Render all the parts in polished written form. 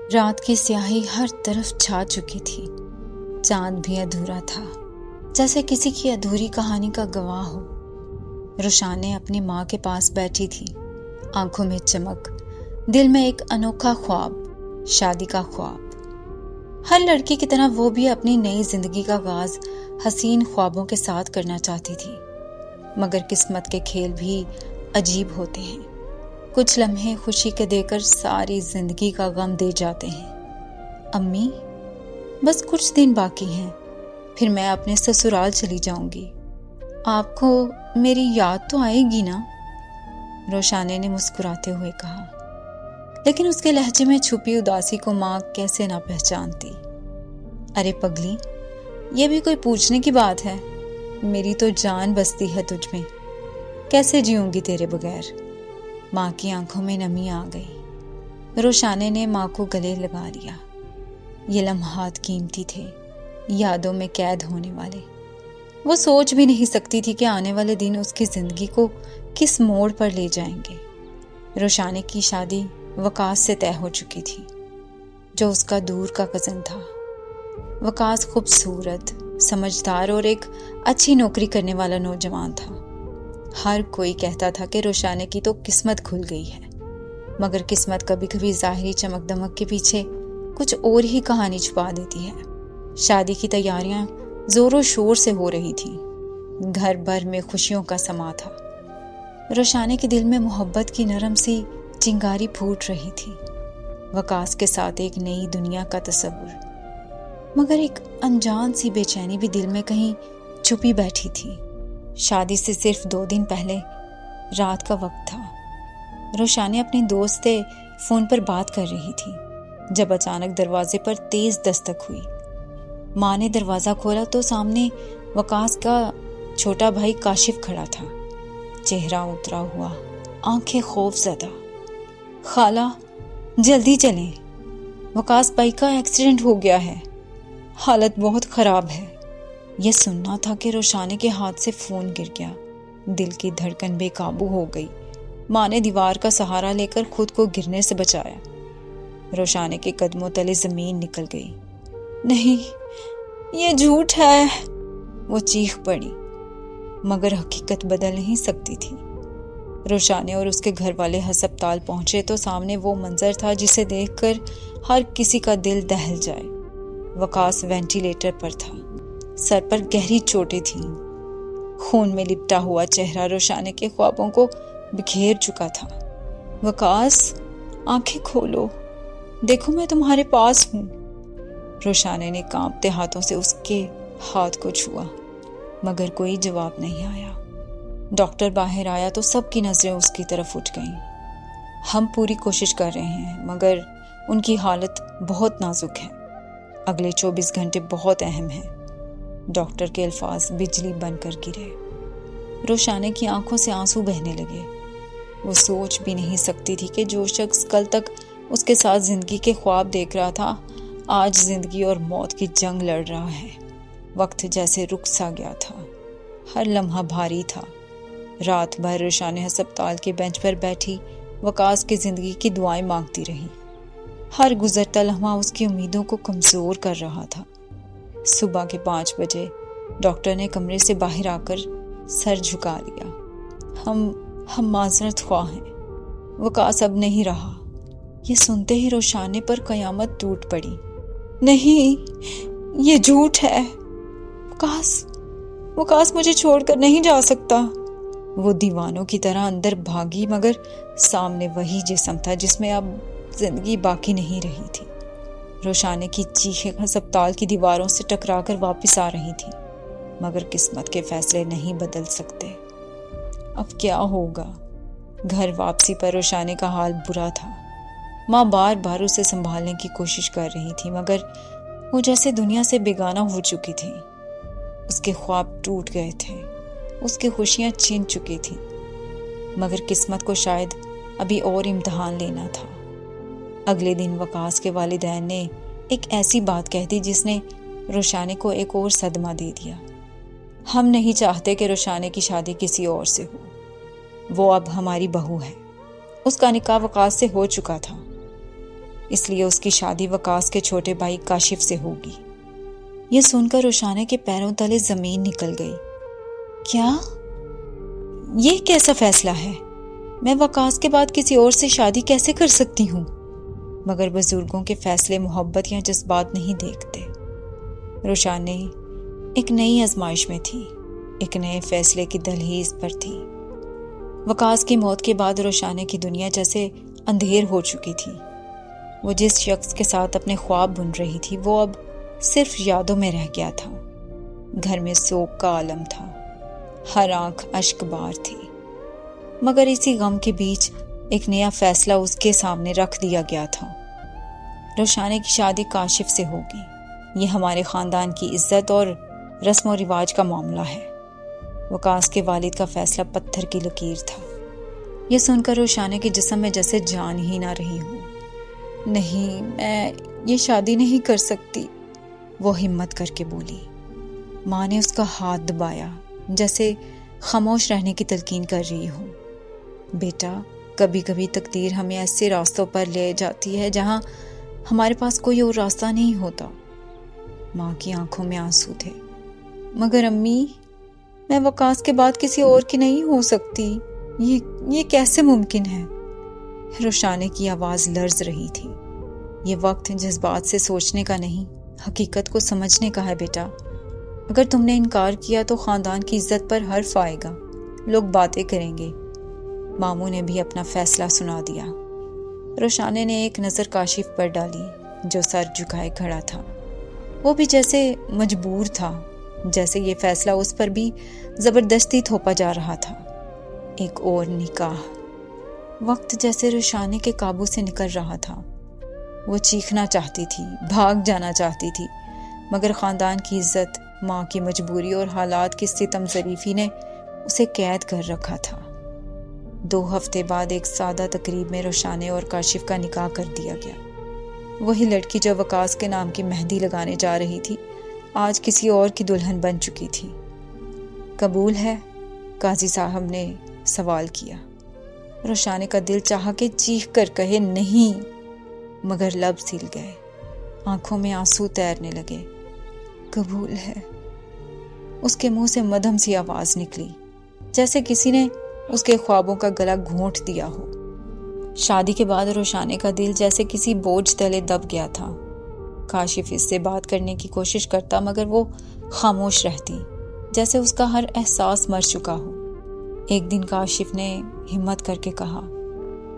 رات کی سیاہی ہر طرف چھا چکی تھی۔ چاند بھی ادھورا تھا، جیسے کسی کی ادھوری کہانی کا گواہ ہو۔ روشانے اپنی ماں کے پاس بیٹھی تھی، آنکھوں میں چمک، دل میں ایک انوکھا خواب، شادی کا خواب۔ ہر لڑکی کی طرح وہ بھی اپنی نئی زندگی کا آغاز حسین خوابوں کے ساتھ کرنا چاہتی تھی، مگر قسمت کے کھیل بھی عجیب ہوتے ہیں۔ کچھ لمحے خوشی کے دے کر ساری زندگی کا غم دے جاتے ہیں۔ امی، بس کچھ دن باقی ہیں، پھر میں اپنے سسرال چلی جاؤں گی۔ آپ کو میری یاد تو آئے گی نا؟ روشانے نے مسکراتے ہوئے کہا، لیکن اس کے لہجے میں چھپی اداسی کو ماں کیسے نہ پہچانتی۔ ارے پگلی، یہ بھی کوئی پوچھنے کی بات ہے؟ میری تو جان بستی ہے تجھ میں، کیسے جیوں گی تیرے بغیر؟ ماں کی آنکھوں میں نمی آ گئی۔ روشانے نے ماں کو گلے لگا لیا۔ یہ لمحات قیمتی تھے، یادوں میں قید ہونے والے۔ وہ سوچ بھی نہیں سکتی تھی کہ آنے والے دن اس کی زندگی کو کس موڑ پر لے جائیں گے۔ روشانے کی شادی وقاص سے طے ہو چکی تھی، جو اس کا دور کا کزن تھا۔ وقاص خوبصورت، سمجھدار اور ایک اچھی نوکری کرنے والا نوجوان تھا۔ ہر کوئی کہتا تھا کہ روشانے کی تو قسمت کھل گئی ہے، مگر قسمت کبھی کبھی ظاہری چمک دمک کے پیچھے کچھ اور ہی کہانی چھپا دیتی ہے۔ شادی کی تیاریاں زور و شور سے ہو رہی تھی، گھر بھر میں خوشیوں کا سما تھا۔ روشانے کے دل میں محبت کی نرم سی چنگاری پھوٹ رہی تھی، وقاص کے ساتھ ایک نئی دنیا کا تصور، مگر ایک انجان سی بے چینی بھی دل میں کہیں چھپی بیٹھی تھی۔ شادی سے صرف 2 دن پہلے رات کا وقت تھا۔ روشانے اپنی دوست سے فون پر بات کر رہی تھی جب اچانک دروازے پر تیز دستک ہوئی۔ ماں نے دروازہ کھولا تو سامنے وقاص کا چھوٹا بھائی کاشف کھڑا تھا، چہرہ اترا ہوا، آنکھیں خوف زدہ۔ خالہ، جلدی چلیں، وقاص بھائی کا ایکسیڈنٹ ہو گیا ہے، حالت بہت خراب ہے۔ یہ سننا تھا کہ روشانے کے ہاتھ سے فون گر گیا۔ دل کی دھڑکن بے قابو ہو گئی۔ ماں نے دیوار کا سہارا لے کر خود کو گرنے سے بچایا۔ روشانے کے قدموں تلے زمین نکل گئی۔ نہیں، یہ جھوٹ ہے، وہ چیخ پڑی، مگر حقیقت بدل نہیں سکتی تھی۔ روشانے اور اس کے گھر والے ہسپتال پہنچے تو سامنے وہ منظر تھا جسے دیکھ کر ہر کسی کا دل دہل جائے۔ وقاص وینٹیلیٹر پر تھا، سر پر گہری چوٹیں تھیں، خون میں لپٹا ہوا چہرہ روشانے کے خوابوں کو بکھیر چکا تھا۔ وقاص، آنکھیں کھولو، دیکھو میں تمہارے پاس ہوں۔ روشانے نے کانپتے ہاتھوں سے اس کے ہاتھ کو چھوا، مگر کوئی جواب نہیں آیا۔ ڈاکٹر باہر آیا تو سب کی نظریں اس کی طرف اٹھ گئیں۔ ہم پوری کوشش کر رہے ہیں، مگر ان کی حالت بہت نازک ہے، اگلے 24 گھنٹے بہت اہم ہیں۔ ڈاکٹر کے الفاظ بجلی بن کر گرے۔ روشانے کی آنکھوں سے آنسو بہنے لگے۔ وہ سوچ بھی نہیں سکتی تھی کہ جو شخص کل تک اس کے ساتھ زندگی کے خواب دیکھ رہا تھا، آج زندگی اور موت کی جنگ لڑ رہا ہے۔ وقت جیسے رک سا گیا تھا، ہر لمحہ بھاری تھا۔ رات بھر روشانے ہسپتال کے بینچ پر بیٹھی وقاص کی زندگی کی دعائیں مانگتی رہی۔ ہر گزرتا لمحہ اس کی امیدوں کو کمزور کر رہا تھا۔ صبح کے 5 بجے ڈاکٹر نے کمرے سے باہر آ کر سر جھکا لیا۔ ہم معذرت خواہ ہیں، وقاص اب نہیں رہا۔ یہ سنتے ہی روشانے پر قیامت ٹوٹ پڑی۔ نہیں، یہ جھوٹ ہے، وقاص مجھے چھوڑ کر نہیں جا سکتا۔ وہ دیوانوں کی طرح اندر بھاگی، مگر سامنے وہی جسم تھا جس میں اب زندگی باقی نہیں رہی تھی۔ روشانے کی چیخیں ہسپتال کی دیواروں سے ٹکرا کر واپس آ رہی تھی، مگر قسمت کے فیصلے نہیں بدل سکتے۔ اب کیا ہوگا؟ گھر واپسی پر روشانے کا حال برا تھا۔ ماں بار بار اسے سنبھالنے کی کوشش کر رہی تھی، مگر وہ جیسے دنیا سے بیگانہ ہو چکی تھی۔ اس کے خواب ٹوٹ گئے تھے، اس کی خوشیاں چھن چکی تھیں، مگر قسمت کو شاید ابھی اور امتحان لینا تھا۔ اگلے دن وقاص کے والدین نے ایک ایسی بات کہہ دی جس نے روشانے کو ایک اور صدمہ دے دیا۔ ہم نہیں چاہتے کہ روشانے کی شادی کسی اور سے ہو، وہ اب ہماری بہو ہے۔ اس کا نکاح وقاص سے ہو چکا تھا۔ اس لیے اس کی شادی وقاص کے چھوٹے بھائی کاشف سے ہوگی۔ یہ سن کر روشانہ کے پیروں تلے زمین نکل گئی۔ کیا؟ یہ کیسا فیصلہ ہے؟ میں وقاص کے بعد کسی اور سے شادی کیسے کر سکتی ہوں؟ مگر بزرگوں کے فیصلے محبت یا جذبات نہیں دیکھتے۔ روشانہ ایک نئی آزمائش میں تھی، ایک نئے فیصلے کی دہلیز پر تھی۔ وقاص کی موت کے بعد روشانہ کی دنیا جیسے اندھیر ہو چکی تھی۔ وہ جس شخص کے ساتھ اپنے خواب بن رہی تھی وہ اب صرف یادوں میں رہ گیا تھا۔ گھر میں سوگ کا عالم تھا، ہر آنکھ اشک بار تھی، مگر اسی غم کے بیچ ایک نیا فیصلہ اس کے سامنے رکھ دیا گیا تھا۔ روشانہ کی شادی کاشف سے ہوگی۔ یہ ہمارے خاندان کی عزت اور رسم و رواج کا معاملہ ہے۔ وقاص کے والد کا فیصلہ پتھر کی لکیر تھا۔ یہ سن کر روشانہ کے جسم میں جیسے جان ہی نہ رہی ہو۔ نہیں، میں یہ شادی نہیں کر سکتی، وہ ہمت کر کے بولی۔ ماں نے اس کا ہاتھ دبایا، جیسے خاموش رہنے کی تلقین کر رہی ہو۔ بیٹا، کبھی کبھی تقدیر ہمیں ایسے راستوں پر لے جاتی ہے جہاں ہمارے پاس کوئی اور راستہ نہیں ہوتا۔ ماں کی آنکھوں میں آنسو تھے۔ مگر امی، میں وقاص کے بعد کسی اور کی نہیں ہو سکتی، یہ کیسے ممکن ہے؟ روشانہ کی آواز لرز رہی تھی۔ یہ وقت جذبات سے سوچنے کا نہیں، حقیقت کو سمجھنے کا ہے بیٹا۔ اگر تم نے انکار کیا تو خاندان کی عزت پر حرف آئے گا، لوگ باتیں کریں گے۔ ماموں نے بھی اپنا فیصلہ سنا دیا۔ روشانہ نے ایک نظر کاشف پر ڈالی جو سر جھکائے کھڑا تھا۔ وہ بھی جیسے مجبور تھا، جیسے یہ فیصلہ اس پر بھی زبردستی تھوپا جا رہا تھا۔ ایک اور نکاح۔ وقت جیسے روشانہ کے قابو سے نکل رہا تھا۔ وہ چیخنا چاہتی تھی، بھاگ جانا چاہتی تھی، مگر خاندان کی عزت، ماں کی مجبوری اور حالات کی ستم ظریفی نے اسے قید کر رکھا تھا۔ 2 ہفتے بعد ایک سادہ تقریب میں روشانہ اور کاشف کا نکاح کر دیا گیا۔ وہی لڑکی جو وقاص کے نام کی مہندی لگانے جا رہی تھی، آج کسی اور کی دلہن بن چکی تھی۔ قبول ہے؟ قاضی صاحب نے سوال کیا۔ روشانہ کا دل چاہا کہ چیخ کر کہے نہیں، مگر لب سل گئے، آنکھوں میں آنسو تیرنے لگے۔ قبول ہے، اس کے منہ سے مدھم سی آواز نکلی، جیسے کسی نے اس کے خوابوں کا گلا گھونٹ دیا ہو۔ شادی کے بعد روشانہ کا دل جیسے کسی بوجھ تلے دب گیا تھا۔ کاشف اس سے بات کرنے کی کوشش کرتا، مگر وہ خاموش رہتی، جیسے اس کا ہر احساس مر چکا ہو۔ ایک دن کاشف نے ہمت کر کے کہا،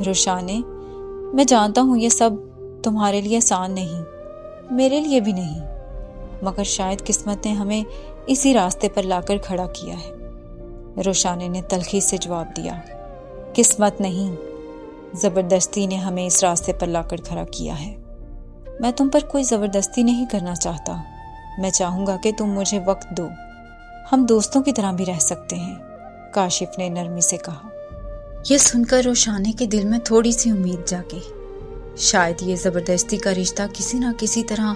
روشانہ، میں جانتا ہوں یہ سب تمہارے لیے آسان نہیں، میرے لیے بھی نہیں، مگر شاید قسمت نے ہمیں اسی راستے پر لا کر کھڑا کیا ہے۔ روشانہ نے تلخی سے جواب دیا، قسمت نہیں، زبردستی نے ہمیں اس راستے پر لا کر کھڑا کیا ہے۔ میں تم پر کوئی زبردستی نہیں کرنا چاہتا، میں چاہوں گا کہ تم مجھے وقت دو، ہم دوستوں کی طرح بھی رہ سکتے ہیں، کاشف نے نرمی سے کہا۔ یہ سن کر روشانہ کے دل میں تھوڑی سی امید جاگی، شاید یہ زبردستی کا رشتہ کسی نہ کسی طرح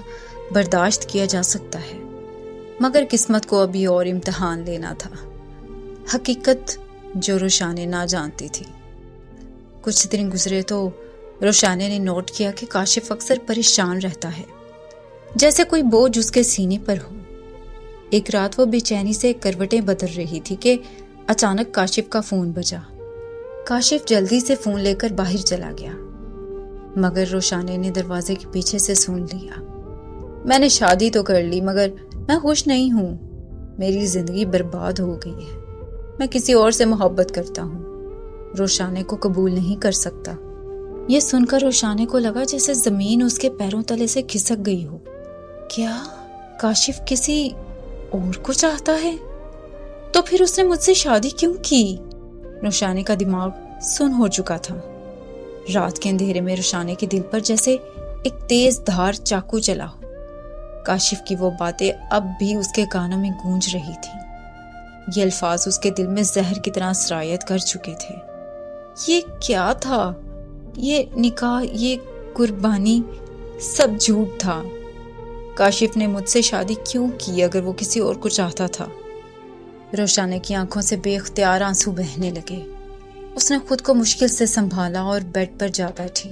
برداشت کیا جا سکتا ہے، مگر قسمت کو ابھی اور امتحان لینا تھا، حقیقت جو روشانہ نہ جانتی تھی۔ کچھ دن گزرے تو روشانہ نے نوٹ کیا کہ کاشف اکثر پریشان رہتا ہے، جیسے کوئی بوجھ اس کے سینے پر ہو۔ ایک رات وہ بے چینی سے کروٹیں بدل رہی تھی کہ اچانک کاشف کا فون بجا۔ کاشف جلدی سے فون لے کر باہر چلا گیا، مگر روشانہ نے دروازے کے پیچھے سے سن لیا، میں نے شادی تو کر لی مگر میں خوش نہیں ہوں، میری زندگی برباد ہو گئی ہے، میں کسی اور سے محبت کرتا ہوں، روشانہ کو قبول نہیں کر سکتا۔ یہ سن کر روشانہ کو لگا جیسے زمین اس کے پیروں تلے سے کھسک گئی ہو۔ کیا کاشف کسی اور کو چاہتا ہے؟ تو پھر اس نے مجھ سے شادی کیوں کی؟ روشانہ کا دماغ سن ہو چکا تھا۔ رات کے اندھیرے میں روشانہ کے دل پر جیسے ایک تیز دھار چاقو چلا ہو۔ کاشف کی وہ باتیں اب بھی اس کے کانوں میں گونج رہی تھی، یہ الفاظ اس کے دل میں زہر کی طرح سرایت کر چکے تھے۔ یہ کیا تھا؟ یہ نکاح، یہ قربانی، سب جھوٹ تھا۔ کاشف نے مجھ سے شادی کیوں کی اگر وہ کسی اور کو چاہتا تھا؟ روشانہ کی آنکھوں سے بے اختیار آنسو بہنے لگے۔ اس نے خود کو مشکل سے سنبھالا اور بیڈ پر جا بیٹھی۔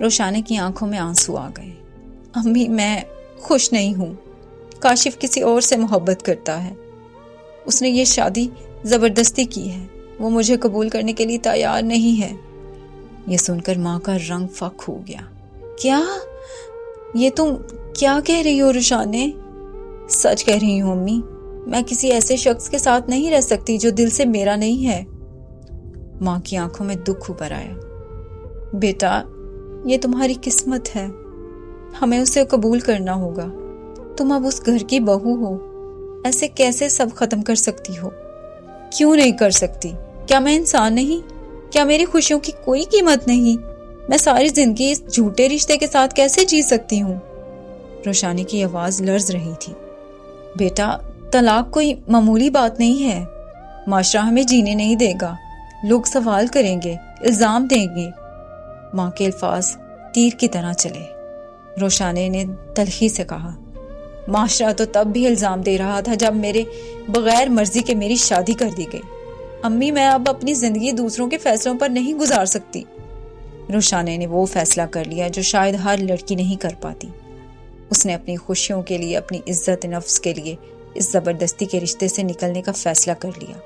روشانے کی آنکھوں میں آنسو آ گئے۔ امی میں خوش نہیں ہوں، کاشف کسی اور سے محبت کرتا ہے، اس نے یہ شادی زبردستی کی ہے، وہ مجھے قبول کرنے کے لیے تیار نہیں ہے۔ یہ سن کر ماں کا رنگ فک ہو گیا۔ کیا؟ یہ تم کیا کہہ رہی ہو روشانے؟ سچ کہہ رہی ہوں امی، میں کسی ایسے شخص کے ساتھ نہیں رہ سکتی جو دل سے میرا نہیں ہے۔ ماں کی آنکھوں میں دکھ ابھر آیا۔ بیٹا، یہ تمہاری قسمت ہے، ہمیں اسے قبول کرنا ہوگا۔ تم اب اس گھر کی بہو ہو، ایسے کیسے سب ختم کر سکتی ہو؟ کیوں نہیں کر سکتی؟ کیا میں انسان نہیں؟ کیا میری خوشیوں کی کوئی قیمت نہیں؟ میں ساری زندگی اس جھوٹے رشتے کے ساتھ کیسے جی سکتی ہوں؟ روشانی کی آواز لرز رہی تھی۔ بیٹا، طلاق کوئی معمولی بات نہیں ہے، معاشرہ ہمیں جینے نہیں دے گا، لوگ سوال کریں گے، الزام دیں گے۔ ماں کے الفاظ تیر کی طرح چلے۔ روشانے نے تلخی سے کہا، معاشرہ تو تب بھی الزام دے رہا تھا جب میرے بغیر مرضی کے میری شادی کر دی گئی۔ امی، میں اب اپنی زندگی دوسروں کے فیصلوں پر نہیں گزار سکتی۔ روشانے نے وہ فیصلہ کر لیا جو شاید ہر لڑکی نہیں کر پاتی۔ اس نے اپنی خوشیوں کے لیے، اپنی عزت نفس کے لیے اس زبردستی کے رشتے سے نکلنے کا فیصلہ کر لیا۔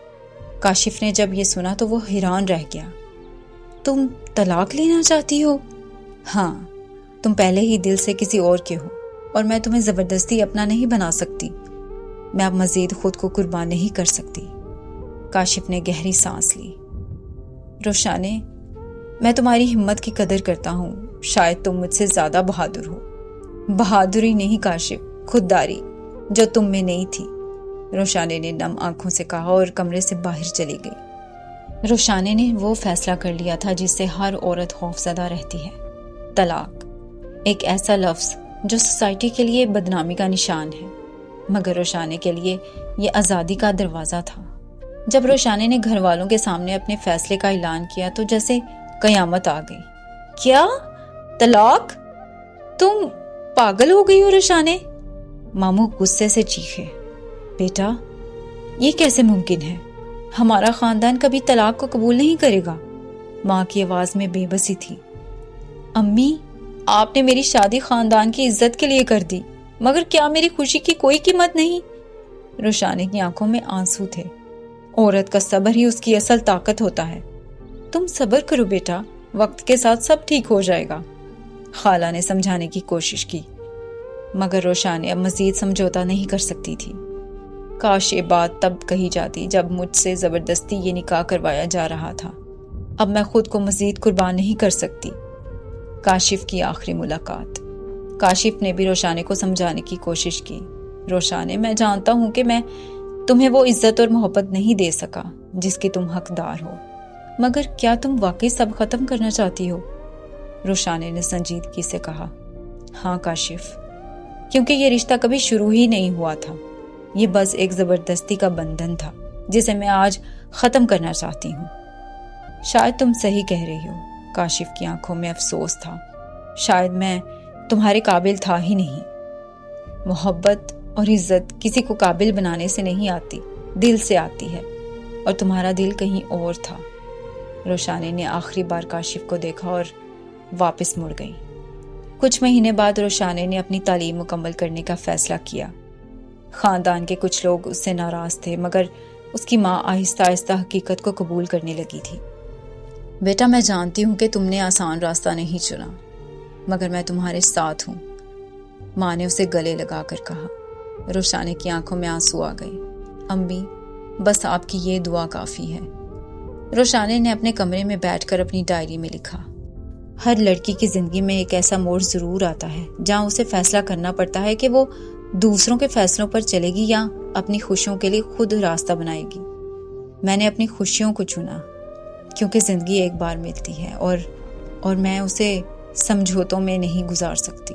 کاشف نے جب یہ سنا تو وہ حیران رہ گیا۔ تم طلاق لینا چاہتی ہو؟ ہاں، تم پہلے ہی دل سے کسی اور کے ہو اور میں تمہیں زبردستی اپنا نہیں بنا سکتی۔ میں اب مزید خود کو قربان نہیں کر سکتی۔ کاشف نے گہری سانس لی۔ روشانے، میں تمہاری ہمت کی قدر کرتا ہوں، شاید تم مجھ سے زیادہ بہادر ہو۔ بہادری نہیں کاشف، خودداری، جو تم میں نہیں تھی، روشانے نے نم آنکھوں سے کہا اور کمرے سے باہر چلی گئی۔ روشانے نے وہ فیصلہ کر لیا تھا جس سے ہر عورت خوفزدہ رہتی ہے، طلاق، ایک ایسا لفظ جو سوسائٹی کے لیے بدنامی کا نشان ہے، مگر روشانے کے لیے یہ آزادی کا دروازہ تھا۔ جب روشانے نے گھر والوں کے سامنے اپنے فیصلے کا اعلان کیا تو جیسے قیامت آ گئی۔ کیا؟ طلاق؟ تم پاگل ہو گئی ہو روشانے؟ ماموں غصے سے چیخے۔ بیٹا، یہ کیسے ممکن ہے؟ ہمارا خاندان کبھی طلاق کو قبول نہیں کرے گا۔ ماں کی آواز میں بے بسی تھی۔ امی، آپ نے میری شادی خاندان کی عزت کے لیے کر دی، مگر کیا میری خوشی کی کوئی قیمت نہیں؟ روشانے کی آنکھوں میں آنسو تھے۔ عورت کا صبر ہی اس کی اصل طاقت ہوتا ہے۔ تم صبر کرو بیٹا، وقت کے ساتھ سب ٹھیک ہو جائے گا۔ خالہ نے سمجھانے کی کوشش کی، مگر روشانے اب مزید سمجھوتا نہیں کر سکتی تھی۔ کاش یہ بات تب کہی جاتی جب مجھ سے زبردستی یہ نکاح کروایا جا رہا تھا۔ اب میں خود کو مزید قربان نہیں کر سکتی۔ کاشف کی آخری ملاقات۔ کاشف نے بھی روشانے کو سمجھانے کی کوشش کی۔ روشانے، میں جانتا ہوں کہ میں تمہیں وہ عزت اور محبت نہیں دے سکا جس کی تم حقدار ہو، مگر کیا تم واقعی سب ختم کرنا چاہتی ہو؟ روشانے نے سنجیدگی سے کہا۔ ہاں کاشف، کیونکہ یہ رشتہ کبھی شروع ہی نہیں ہوا تھا، یہ بس ایک زبردستی کا بندھن تھا جسے میں آج ختم کرنا چاہتی ہوں۔ شاید تم صحیح کہہ رہی ہو۔ کاشف کی آنکھوں میں افسوس تھا۔ شاید میں تمہارے قابل تھا ہی نہیں۔ محبت اور عزت کسی کو قابل بنانے سے نہیں آتی، دل سے آتی ہے، اور تمہارا دل کہیں اور تھا۔ روشانے نے آخری بار کاشف کو دیکھا اور واپس مڑ گئی۔ کچھ مہینے بعد روشانے نے اپنی تعلیم مکمل کرنے کا فیصلہ کیا۔ خاندان کے کچھ لوگ اس سے ناراض تھے، مگر اس کی ماں آہستہ آہستہ حقیقت کو قبول کرنے لگی تھی۔ بیٹا، میں جانتی ہوں کہ تم نے آسان راستہ نہیں چنا، مگر میں تمہارے ساتھ ہوں، ماں نے اسے گلے لگا کر کہا۔ روشانے کی آنکھوں میں آنسو آ گئے۔ امی، بس آپ کی یہ دعا کافی ہے۔ روشانے نے اپنے کمرے میں بیٹھ کر اپنی ڈائری میں لکھا، ہر لڑکی کی زندگی میں ایک ایسا موڑ ضرور آتا ہے جہاں اسے فیصلہ کرنا پڑتا ہے کہ وہ دوسروں کے فیصلوں پر چلے گی یا اپنی خوشیوں کے لیے خود راستہ بنائے گی۔ میں نے اپنی خوشیوں کو چنا کیونکہ زندگی ایک بار ملتی ہے اور میں اسے سمجھوتوں میں نہیں گزار سکتی۔